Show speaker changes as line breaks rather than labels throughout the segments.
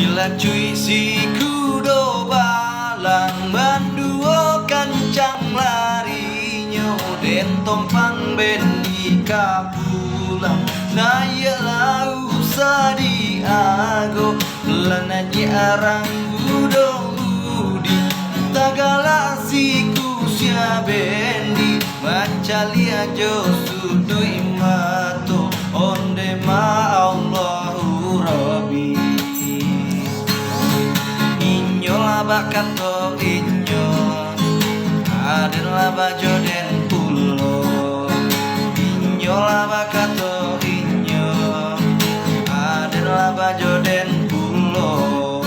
Gila cuy si kudo balang banduo kancang larinyo den tompang bendi kapulang naya lau sadiago lananya arang kudo budi tagala si kusya bendi mancalia jo sudui mato onde ma Allahu Rabbi inyo laba kato inyo aden laba joden pulo inyo laba kato inyo aden laba joden pulo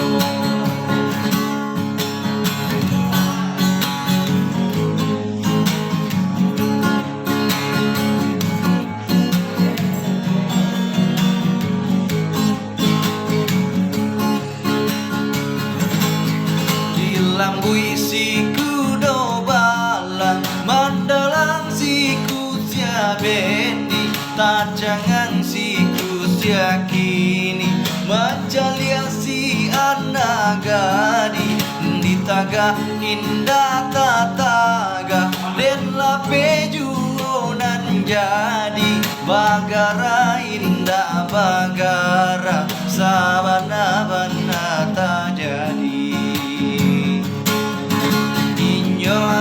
lambui si kudo balang mandalang si kusya bendi tajangan si kusya kini macalia si anak gadi di taga indah tataga den lape juonan jadi bagara indah bagara sabana-bana tak jadi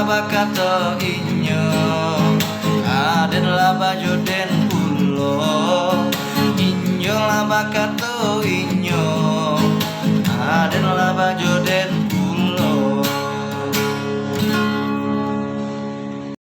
laba kato inyo aden laba joden pulo inyo laba kato inyo aden laba joden